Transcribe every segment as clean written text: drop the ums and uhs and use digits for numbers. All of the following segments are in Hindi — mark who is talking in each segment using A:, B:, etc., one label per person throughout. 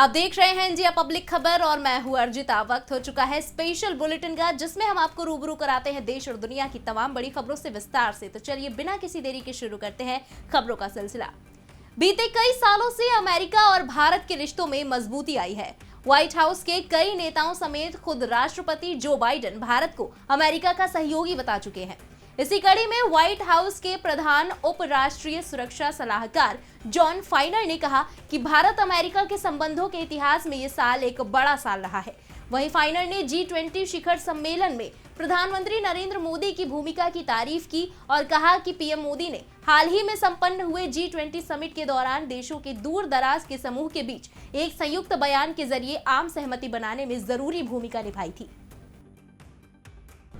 A: आप देख रहे हैं इंडिया पब्लिक खबर और मैं हूं अर्जिता। वक्त हो चुका है स्पेशल बुलेटिन का, जिसमें हम आपको रूबरू कराते हैं देश और दुनिया की तमाम बड़ी खबरों से विस्तार से। तो चलिए बिना किसी देरी के शुरू करते हैं खबरों का सिलसिला। बीते कई सालों से अमेरिका और भारत के रिश्तों में मजबूती आई है। व्हाइट हाउस के कई नेताओं समेत खुद राष्ट्रपति जो बाइडेन भारत को अमेरिका का सहयोगी बता चुके हैं। इसी कड़ी में व्हाइट हाउस के प्रधान उप राष्ट्रीय सुरक्षा सलाहकार जॉन फाइनर ने कहा कि भारत अमेरिका के संबंधों के इतिहास में ये साल एक बड़ा साल रहा है। वहीं फाइनर ने G20 शिखर सम्मेलन में प्रधानमंत्री नरेंद्र मोदी की भूमिका की तारीफ की और कहा कि पीएम मोदी ने हाल ही में संपन्न हुए G20 समिट के दौरान देशों के दूर दराज के समूह के बीच एक संयुक्त बयान के जरिए आम सहमति बनाने में जरूरी भूमिका निभाई थी।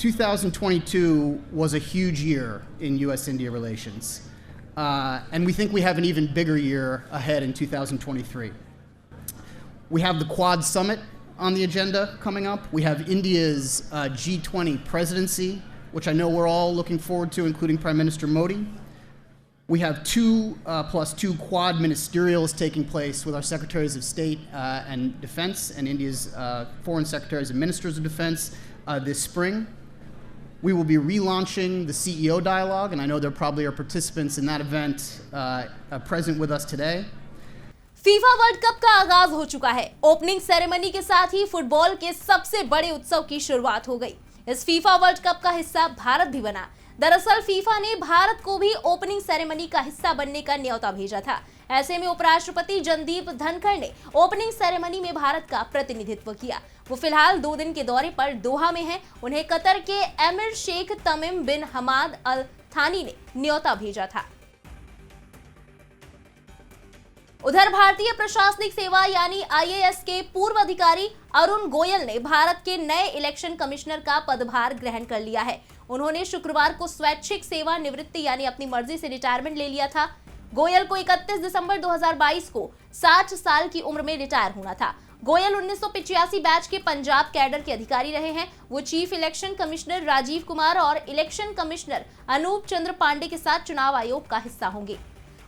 B: 2022 was a huge year in U.S.-India relations, and we think we have an even bigger year ahead in 2023. We have the Quad Summit on the agenda coming up. We have India's G20 presidency, which I know we're all looking forward to, including Prime Minister Modi. We have 2+2 Quad ministerials taking place with our Secretaries of State and Defense and India's Foreign Secretaries and Ministers of Defense this spring. We will be relaunching the CEO dialogue, and I know there probably are participants in that event present with us today.
A: FIFA world cup का आगाज हो चुका है। ओपनिंग सेरेमनी के साथ ही फुटबॉल के सबसे बड़े उत्सव की शुरुआत हो गई। इस फीफा वर्ल्ड कप का हिस्सा भारत भी बना। दरअसल फीफा ने भारत को भी ओपनिंग सेरेमनी का हिस्सा बनने का न्योता भेजा था। ऐसे में उपराष्ट्रपति जगदीप धनखड़ ने ओपनिंग सेरेमनी में भारत का प्रतिनिधित्व किया। वो फिलहाल 2 दिन के दौरे पर दोहा में हैं। उन्हें कतर के एमिर शेख तमीम बिन हमाद अल थानी ने न्योता भेजा था। उधर भारतीय प्रशासनिक सेवा यानी IAS के पूर्व अधिकारी अरुण गोयल ने भारत के नए इलेक्शन कमिश्नर का पदभार ग्रहण कर लिया है। उन्होंने शुक्रवार को स्वैच्छिक सेवा निवृत्ति यानी अपनी मर्जी से रिटायरमेंट ले लिया था। गोयल को 31 दिसंबर 2022 को 60 साल की उम्र में रिटायर होना था। गोयल 1985 बैच के पंजाब कैडर के अधिकारी रहे हैं। वो chief election commissioner Rajiv Kumar और इलेक्शन कमिश्नर अनूप चंद्र पांडे के साथ चुनाव आयोग का हिस्सा होंगे।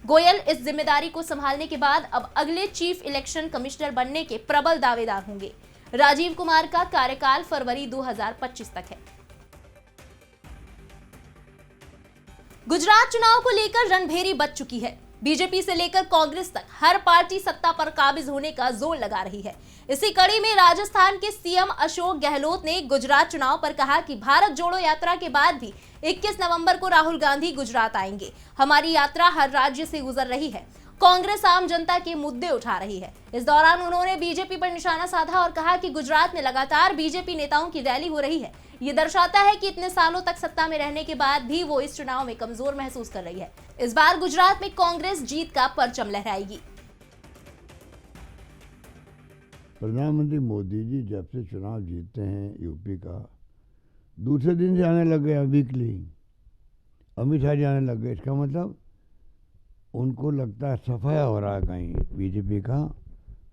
A: गोयल इस जिम्मेदारी को संभालने के बाद अब अगले चीफ इलेक्शन कमिश्नर बनने के प्रबल दावेदार होंगे। राजीव कुमार का कार्यकाल फरवरी 2025 तक है। गुजरात चुनाव को लेकर रणभेरी बच चुकी है। बीजेपी से लेकर कांग्रेस तक हर पार्टी सत्ता पर काबिज होने का जोर लगा रही है। इसी कड़ी में राजस्थान के सीएम अशोक गहलोत ने गुजरात चुनाव पर कहा कि भारत जोड़ो यात्रा के बाद भी 21 नवंबर को राहुल गांधी गुजरात आएंगे। हमारी यात्रा हर राज्य से गुजर रही है। कांग्रेस आम जनता के मुद्दे उठा रही है। इस दौरान उन्होंने बीजेपी पर निशाना साधा और कहा कि गुजरात में लगातार बीजेपी नेताओं की रैली हो रही है। ये दर्शाता है कि इतने सालों तक सत्ता में रहने के बाद भी वो इस चुनाव में कमजोर महसूस कर रही है। इस बार गुजरात में कांग्रेस जीत का परचम लहराएगी।
C: प्रधानमंत्री मोदी जी जब से चुनाव जीतते हैं यूपी का, दूसरे दिन से आने लग गए वीकली। अमित शाह जी आने लग गए। इसका मतलब उनको लगता है सफाया हो रहा है कहीं बीजेपी का।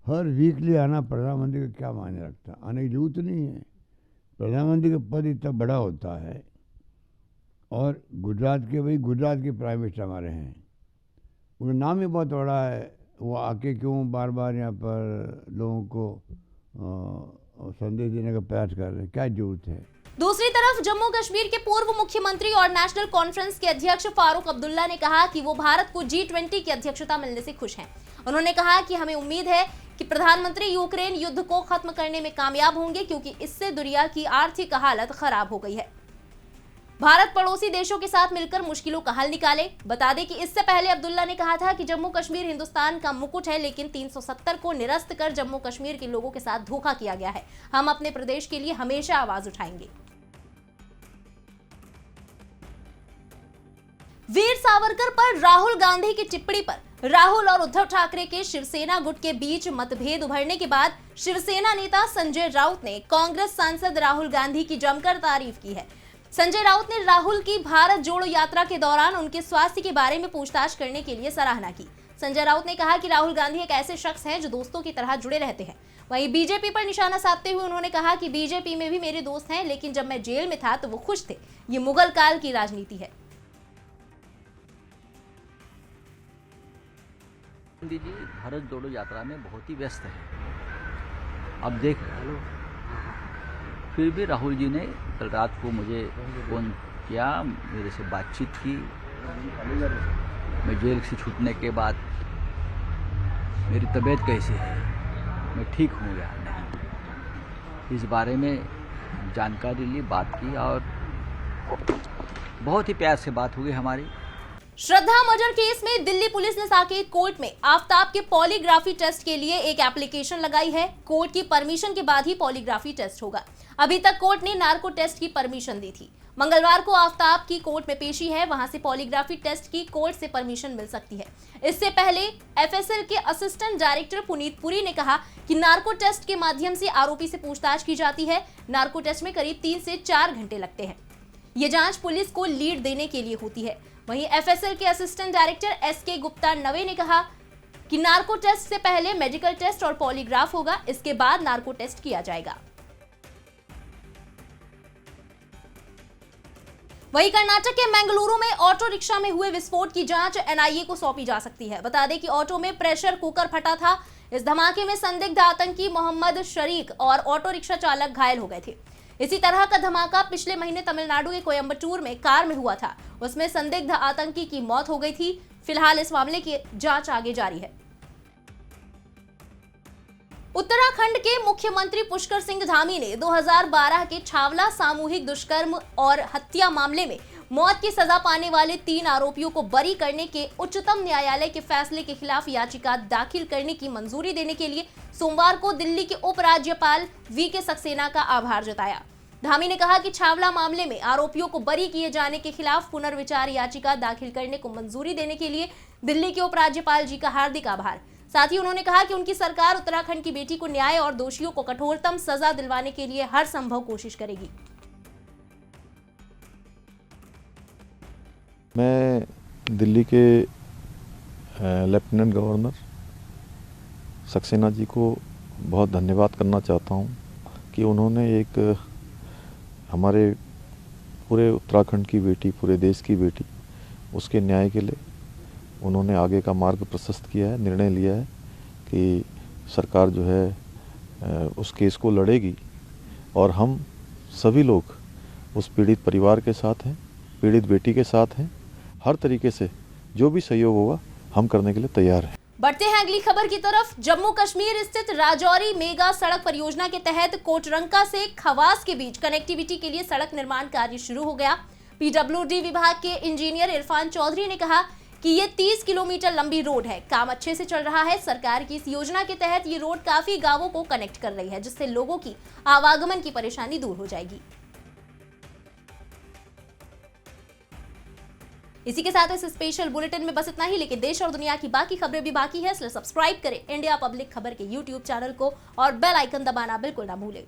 C: हर वीकली आना प्रधानमंत्री का क्या मायने रखता है? आने की जरूरत नहीं है। प्रधानमंत्री का पद इतना बड़ा होता है। और गुजरात के प्राइम मिनिस्टर हमारे हैं, उनका नाम ही बहुत बड़ा है। वो आके क्यों बार बार यहाँ पर लोगों को संदेश देने का प्रयास कर रहे हैं? क्या जरूरत है?
A: दूसरी तरफ जम्मू कश्मीर के पूर्व मुख्यमंत्री और नेशनल कॉन्फ्रेंस के अध्यक्ष फारूक अब्दुल्ला ने कहा कि वो भारत को G20 की अध्यक्षता मिलने से खुश हैं। उन्होंने कहा कि हमें उम्मीद है कि प्रधानमंत्री यूक्रेन युद्ध को खत्म करने में कामयाब होंगे, क्योंकि इससे दुनिया की आर्थिक हालत खराब हो गई है। भारत पड़ोसी देशों के साथ मिलकर मुश्किलों का हल निकाले। बता दें कि इससे पहले अब्दुल्ला ने कहा था कि जम्मू कश्मीर हिंदुस्तान का मुकुट है, लेकिन 370 को निरस्त कर जम्मू कश्मीर के लोगों के साथ धोखा किया गया है। हम अपने प्रदेश के लिए हमेशा आवाज उठाएंगे। वीर सावरकर पर राहुल गांधी की टिप्पणी पर राहुल और उद्धव ठाकरे के शिवसेना गुट के बीच मतभेद उभरने के बाद शिवसेना नेता संजय राउत ने कांग्रेस सांसद राहुल गांधी की जमकर तारीफ की है। संजय राउत ने राहुल की भारत जोड़ो यात्रा के दौरान उनके स्वास्थ्य के बारे में पूछताछ करने के लिए सराहना की। संजय राउत ने कहा कि राहुल गांधी एक ऐसे शख्स हैं जो दोस्तों की तरह जुड़े रहते हैं। वहीं बीजेपी पर निशाना साधते हुए उन्होंने कहा कि बीजेपी में भी मेरे दोस्त हैं, लेकिन जब मैं जेल में था तो वो खुश थे। ये मुगल काल की राजनीति है।
D: गांधी जी भारत जोड़ो यात्रा में बहुत ही व्यस्त है। अब देख, फिर भी राहुल जी ने कल रात को मुझे फ़ोन किया, मेरे से बातचीत की। मैं जेल से छूटने के बाद मेरी तबीयत कैसी है, मैं ठीक हूँ या नहीं, इस बारे में जानकारी ली, बात की और बहुत ही प्यार से बात हुई हमारी।
A: श्रद्धा मर्डर केस में दिल्ली पुलिस ने साकेत कोर्ट में आफ्ताब के पॉलीग्राफी टेस्ट के लिए एक एप्लीकेशन लगाई है। कोर्ट की परमिशन के बाद ही पॉलीग्राफी टेस्ट होगा। अभी तक कोर्ट ने नार्को टेस्ट की परमिशन दी थी। मंगलवार को आफ्ताब की कोर्ट में पेशी है, वहां से पॉलीग्राफी टेस्ट की कोर्ट से परमिशन मिल सकती है। इससे पहले एफएसएल के असिस्टेंट डायरेक्टर पुनीत पुरी ने कहा कि नार्को टेस्ट के माध्यम से आरोपी से पूछताछ की जाती है। नार्को टेस्ट में करीब 3 से 4 घंटे लगते हैं। ये जांच पुलिस को लीड देने के लिए होती है। वहीं एफएसएल के असिस्टेंट डायरेक्टर एसके गुप्ता नवे ने कहा कि नार्को टेस्ट से पहले मेडिकल टेस्ट और पॉलीग्राफ होगा, इसके बाद नार्को टेस्ट किया जाएगा। वहीं कर्नाटक के मंगलुरु में ऑटो रिक्शा में हुए विस्फोट की जांच एनआईए को सौंपी जा सकती है। बता दें कि ऑटो में प्रेशर कुकर फटा था। इस धमाके में संदिग्ध आतंकी मोहम्मद शरीक और ऑटो रिक्शा चालक घायल हो गए थे। इसी तरह का धमाका पिछले महीने तमिलनाडु के कोयम्बटूर में कार में हुआ था। उसमें संदिग्ध आतंकी की मौत हो गई थी। फिलहाल इस मामले की जांच आगे जारी है। उत्तराखंड के मुख्यमंत्री पुष्कर सिंह धामी ने 2012 के छावला सामूहिक दुष्कर्म और हत्या मामले में मौत की सजा पाने वाले 3 आरोपियों को बरी करने के उच्चतम न्यायालय के फैसले के खिलाफ याचिका दाखिल करने की मंजूरी देने के लिए सोमवार को दिल्ली के उपराज्यपाल वीके सक्सेना का आभार जताया। धामी ने कहा कि छावला मामले में आरोपियों को बरी किए जाने के खिलाफ पुनर्विचार याचिका दाखिल करने को मंजूरी देने के लिए दिल्ली के उपराज्यपाल जी का हार्दिक आभार। साथ ही उन्होंने कहा कि उनकी सरकार उत्तराखंड की बेटी को न्याय और दोषियों को कठोरतम सजा दिलवाने के लिए हर संभव कोशिश करेगी।
E: मैं दिल्ली के लेफ्टिनेंट गवर्नर सक्सेना जी को बहुत धन्यवाद करना चाहता हूं कि उन्होंने एक हमारे पूरे उत्तराखंड की बेटी, पूरे देश की बेटी, उसके न्याय के लिए उन्होंने आगे का मार्ग प्रशस्त किया है, निर्णय लिया है कि सरकार जो है उस केस को लड़ेगी और हम सभी लोग उस पीड़ित परिवार के साथ हैं, पीड़ित बेटी के साथ हैं। हर तरीके से जो भी सहयोग होगा हम करने के लिए तैयार हैं।
A: बढ़ते हैं अगली खबर की तरफ। जम्मू कश्मीर स्थित राजौरी मेगा सड़क परियोजना के तहत कोटरंका से खवास के बीच कनेक्टिविटी के लिए सड़क निर्माण कार्य शुरू हो गया। पीडब्ल्यूडी विभाग के इंजीनियर इरफान चौधरी ने कहा कि ये 30 किलोमीटर लंबी रोड है, काम अच्छे से चल रहा है। सरकार की इस योजना के तहत ये रोड काफी गांवों को कनेक्ट कर रही है, जिससे लोगों की आवागमन की परेशानी दूर हो जाएगी। इसी के साथ इस स्पेशल बुलेटिन में बस इतना ही, लेकिन देश और दुनिया की बाकी खबरें भी बाकी है, इसलिए सब्सक्राइब करें इंडिया पब्लिक खबर के YouTube चैनल को और बेल आइकन दबाना बिल्कुल ना भूलें।